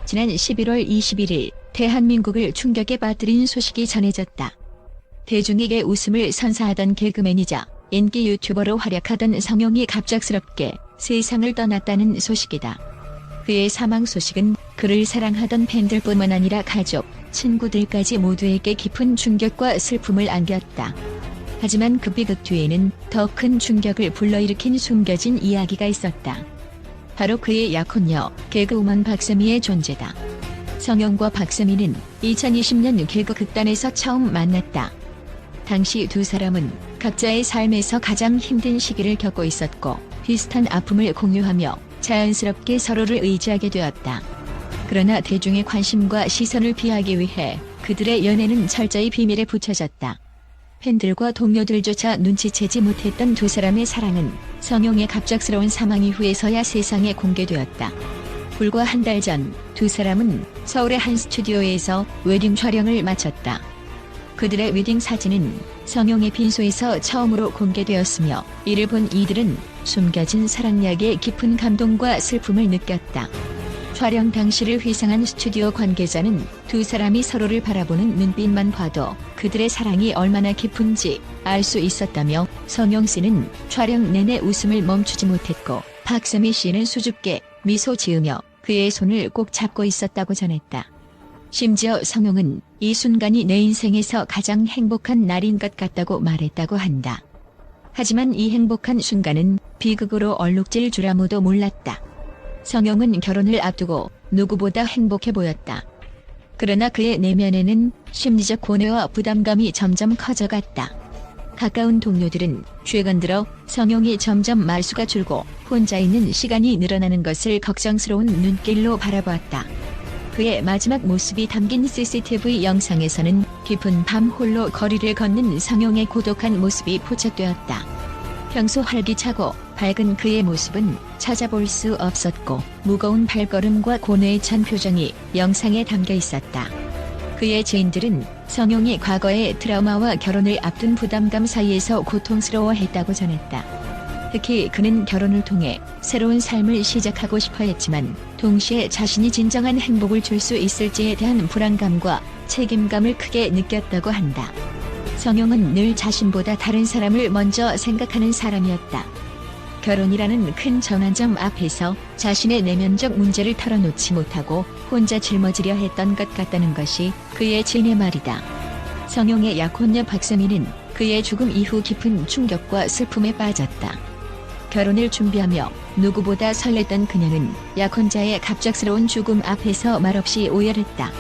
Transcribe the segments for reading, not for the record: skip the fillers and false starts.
지난 11월 21일 대한민국을 충격에 빠뜨린 소식이 전해졌다. 대중에게 웃음을 선사하던 개그맨이자 인기 유튜버로 활약하던 성용이 갑작스럽게 세상을 떠났다는 소식이다. 그의 사망 소식은 그를 사랑하던 팬들뿐만 아니라 가족, 친구들까지 모두에게 깊은 충격과 슬픔을 안겼다. 하지만 그 비극 뒤에는 더 큰 충격을 불러일으킨 숨겨진 이야기가 있었다. 바로 그의 약혼녀 개그우먼 박세미의 존재다. 성용과 박세미는 2020년 개그 극단에서 처음 만났다. 당시 두 사람은 각자의 삶에서 가장 힘든 시기를 겪고 있었고 비슷한 아픔을 공유하며 자연스럽게 서로를 의지하게 되었다. 그러나 대중의 관심과 시선을 피하기 위해 그들의 연애는 철저히 비밀에 붙여졌다. 팬들과 동료들조차 눈치채지 못했던 두 사람의 사랑은 성용의 갑작스러운 사망 이후에서야 세상에 공개되었다. 불과 한 달 전 두 사람은 서울의 한 스튜디오에서 웨딩 촬영을 마쳤다. 그들의 웨딩 사진은 성용의 빈소에서 처음으로 공개되었으며 이를 본 이들은 숨겨진 사랑 이야기에 깊은 감동과 슬픔을 느꼈다. 촬영 당시를 회상한 스튜디오 관계자는 두 사람이 서로를 바라보는 눈빛만 봐도 그들의 사랑이 얼마나 깊은지 알 수 있었다며 성용 씨는 촬영 내내 웃음을 멈추지 못했고 박세미 씨는 수줍게 미소 지으며 그의 손을 꼭 잡고 있었다고 전했다. 심지어 성용은 이 순간이 내 인생에서 가장 행복한 날인 것 같다고 말했다고 한다. 하지만 이 행복한 순간은 비극으로 얼룩질 줄 아무도 몰랐다. 성용은 결혼을 앞두고 누구보다 행복해 보였다. 그러나 그의 내면에는 심리적 고뇌와 부담감이 점점 커져갔다. 가까운 동료들은 최근 들어 성용이 점점 말수가 줄고 혼자 있는 시간이 늘어나는 것을 걱정스러운 눈길로 바라보았다. 그의 마지막 모습이 담긴 CCTV 영상에서는 깊은 밤 홀로 거리를 걷는 성용의 고독한 모습이 포착되었다. 평소 활기차고 밝은 그의 모습은 찾아볼 수 없었고 무거운 발걸음과 고뇌에 찬 표정이 영상에 담겨 있었다. 그의 지인들은 성용이 과거의 트라우마와 결혼을 앞둔 부담감 사이에서 고통스러워했다고 전했다. 특히 그는 결혼을 통해 새로운 삶을 시작하고 싶어 했지만 동시에 자신이 진정한 행복을 줄 수 있을지에 대한 불안감과 책임감을 크게 느꼈다고 한다. 성용은 늘 자신보다 다른 사람을 먼저 생각하는 사람이었다. 결혼이라는 큰 전환점 앞에서 자신의 내면적 문제를 털어놓지 못하고 혼자 짊어지려 했던 것 같다는 것이 그의 지인의 말이다. 성용의 약혼녀 박세미는 그의 죽음 이후 깊은 충격과 슬픔에 빠졌다. 결혼을 준비하며 누구보다 설렜던 그녀는 약혼자의 갑작스러운 죽음 앞에서 말없이 오열했다.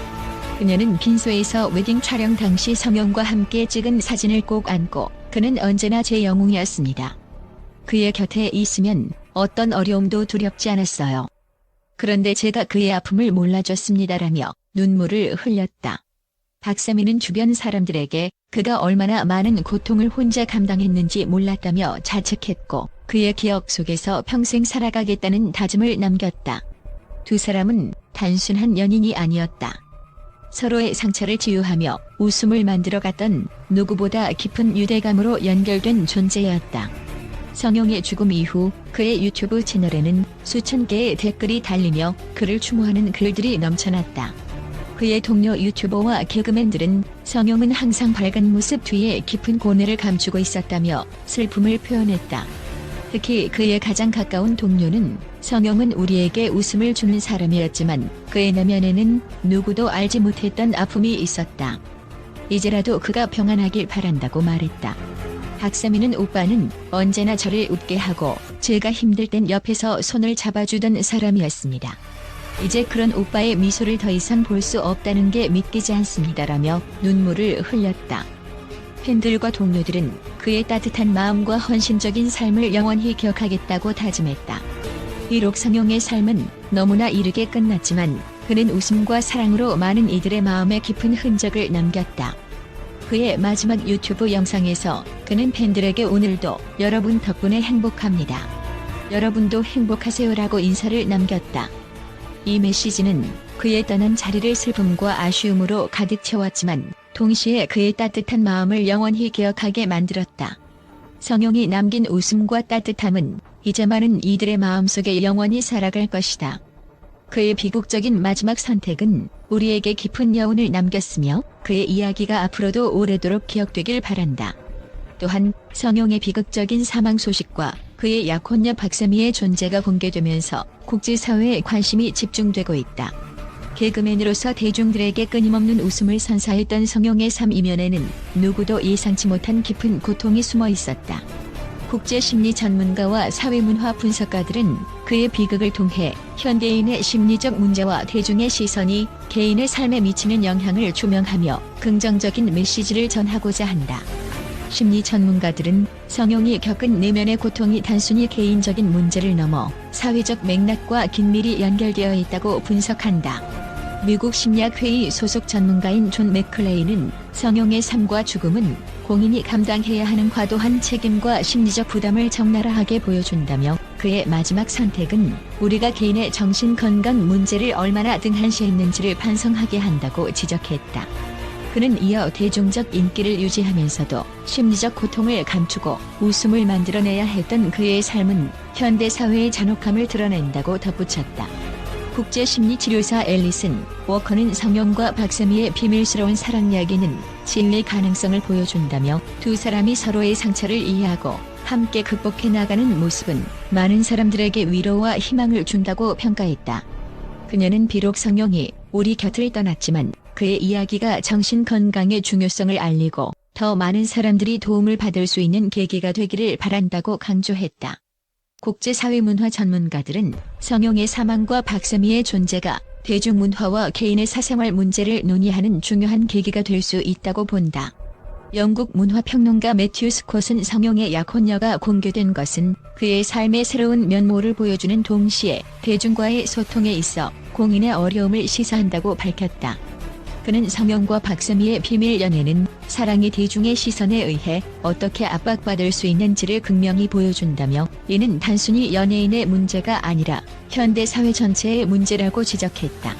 그녀는 빈소에서 웨딩 촬영 당시 성용과 함께 찍은 사진을 꼭 안고 그는 언제나 제 영웅이었습니다. 그의 곁에 있으면 어떤 어려움도 두렵지 않았어요. 그런데 제가 그의 아픔을 몰라줬습니다라며 눈물을 흘렸다. 박세미는 주변 사람들에게 그가 얼마나 많은 고통을 혼자 감당했는지 몰랐다며 자책했고 그의 기억 속에서 평생 살아가겠다는 다짐을 남겼다. 두 사람은 단순한 연인이 아니었다. 서로의 상처를 치유하며 웃음을 만들어갔던 누구보다 깊은 유대감으로 연결된 존재였다. 성용의 죽음 이후 그의 유튜브 채널에는 수천 개의 댓글이 달리며 그를 추모하는 글들이 넘쳐났다. 그의 동료 유튜버와 개그맨들은 성용은 항상 밝은 모습 뒤에 깊은 고뇌를 감추고 있었다며 슬픔을 표현했다. 특히 그의 가장 가까운 동료는 성용은 우리에게 웃음을 주는 사람이었지만 그의 내면에는 누구도 알지 못했던 아픔이 있었다. 이제라도 그가 평안하길 바란다고 말했다. 박세미는 오빠는 언제나 저를 웃게 하고 제가 힘들 땐 옆에서 손을 잡아주던 사람이었습니다. 이제 그런 오빠의 미소를 더 이상 볼 수 없다는 게 믿기지 않습니다라며 눈물을 흘렸다. 팬들과 동료들은 그의 따뜻한 마음과 헌신적인 삶을 영원히 기억하겠다고 다짐했다. 비록 성용의 삶은 너무나 이르게 끝났지만 그는 웃음과 사랑으로 많은 이들의 마음에 깊은 흔적을 남겼다. 그의 마지막 유튜브 영상에서 그는 팬들에게 오늘도 여러분 덕분에 행복합니다. 여러분도 행복하세요라고 인사를 남겼다. 이 메시지는 그의 떠난 자리를 슬픔과 아쉬움으로 가득 채웠지만 동시에 그의 따뜻한 마음을 영원히 기억하게 만들었다. 성용이 남긴 웃음과 따뜻함은 이제 많은 이들의 마음속에 영원히 살아갈 것이다. 그의 비극적인 마지막 선택은 우리에게 깊은 여운을 남겼으며 그의 이야기가 앞으로도 오래도록 기억되길 바란다. 또한 성용의 비극적인 사망 소식과 그의 약혼녀 박세미의 존재가 공개되면서 국제사회에 관심이 집중되고 있다. 개그맨으로서 대중들에게 끊임없는 웃음을 선사했던 성용의 삶 이면에는 누구도 예상치 못한 깊은 고통이 숨어 있었다. 국제심리 전문가와 사회문화 분석가들은 그의 비극을 통해 현대인의 심리적 문제와 대중의 시선이 개인의 삶에 미치는 영향을 조명하며 긍정적인 메시지를 전하고자 한다. 심리 전문가들은 성용이 겪은 내면의 고통이 단순히 개인적인 문제를 넘어 사회적 맥락과 긴밀히 연결되어 있다고 분석한다. 미국 심리학회의 소속 전문가인 존 맥클레이는 성용의 삶과 죽음은 공인이 감당해야 하는 과도한 책임과 심리적 부담을 적나라하게 보여준다며 그의 마지막 선택은 우리가 개인의 정신건강 문제를 얼마나 등한시했는지를 반성하게 한다고 지적했다. 그는 이어 대중적 인기를 유지하면서도 심리적 고통을 감추고 웃음을 만들어내야 했던 그의 삶은 현대사회의 잔혹함을 드러낸다고 덧붙였다. 국제심리치료사 앨리슨 워커는 성용과 박세미의 비밀스러운 사랑 이야기는 진리 가능성을 보여준다며 두 사람이 서로의 상처를 이해하고 함께 극복해 나가는 모습은 많은 사람들에게 위로와 희망을 준다고 평가했다. 그녀는 비록 성용이 우리 곁을 떠났지만 그의 이야기가 정신건강의 중요성을 알리고 더 많은 사람들이 도움을 받을 수 있는 계기가 되기를 바란다고 강조했다. 국제사회문화 전문가들은 성용의 사망과 박세미의 존재가 대중문화와 개인의 사생활 문제를 논의하는 중요한 계기가 될 수 있다고 본다. 영국 문화평론가 매튜 스콧은 성용의 약혼녀가 공개된 것은 그의 삶의 새로운 면모를 보여주는 동시에 대중과의 소통에 있어 공인의 어려움을 시사한다고 밝혔다. 그는 성용과 박세미의 비밀 연애는 사랑이 대중의 시선에 의해 어떻게 압박받을 수 있는지를 극명히 보여준다며 이는 단순히 연예인의 문제가 아니라 현대 사회 전체의 문제라고 지적했다.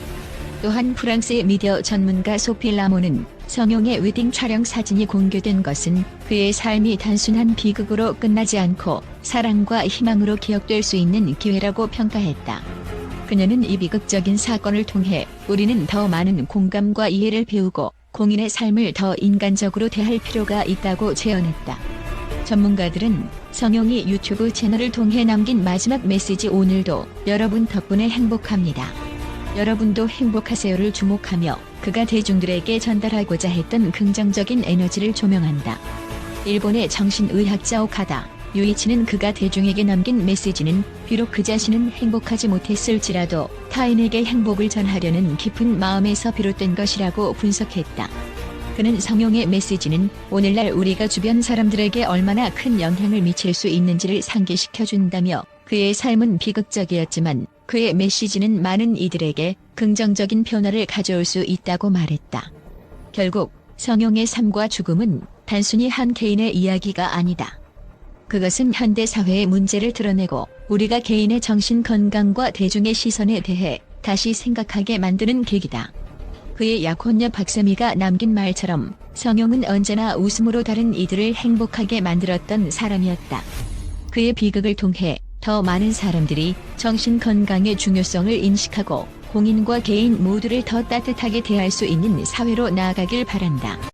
또한 프랑스의 미디어 전문가 소피 라모는 성용의 웨딩 촬영 사진이 공개된 것은 그의 삶이 단순한 비극으로 끝나지 않고 사랑과 희망으로 기억될 수 있는 기회라고 평가했다. 그녀는 이 비극적인 사건을 통해 우리는 더 많은 공감과 이해를 배우고 공인의 삶을 더 인간적으로 대할 필요가 있다고 제언했다. 전문가들은 성용이 유튜브 채널을 통해 남긴 마지막 메시지 오늘도 여러분 덕분에 행복합니다. 여러분도 행복하세요를 주목하며 그가 대중들에게 전달하고자 했던 긍정적인 에너지를 조명한다. 일본의 정신의학자 오카다 유이치는 그가 대중에게 남긴 메시지는 비록 그 자신은 행복하지 못했을지라도 타인에게 행복을 전하려는 깊은 마음에서 비롯된 것이라고 분석했다. 그는 성용의 메시지는 오늘날 우리가 주변 사람들에게 얼마나 큰 영향을 미칠 수 있는지를 상기시켜준다며 그의 삶은 비극적이었지만 그의 메시지는 많은 이들에게 긍정적인 변화를 가져올 수 있다고 말했다. 결국 성용의 삶과 죽음은 단순히 한 개인의 이야기가 아니다. 그것은 현대 사회의 문제를 드러내고 우리가 개인의 정신 건강과 대중의 시선에 대해 다시 생각하게 만드는 계기다. 그의 약혼녀 박세미가 남긴 말처럼 성용은 언제나 웃음으로 다른 이들을 행복하게 만들었던 사람이었다. 그의 비극을 통해 더 많은 사람들이 정신 건강의 중요성을 인식하고 공인과 개인 모두를 더 따뜻하게 대할 수 있는 사회로 나아가길 바란다.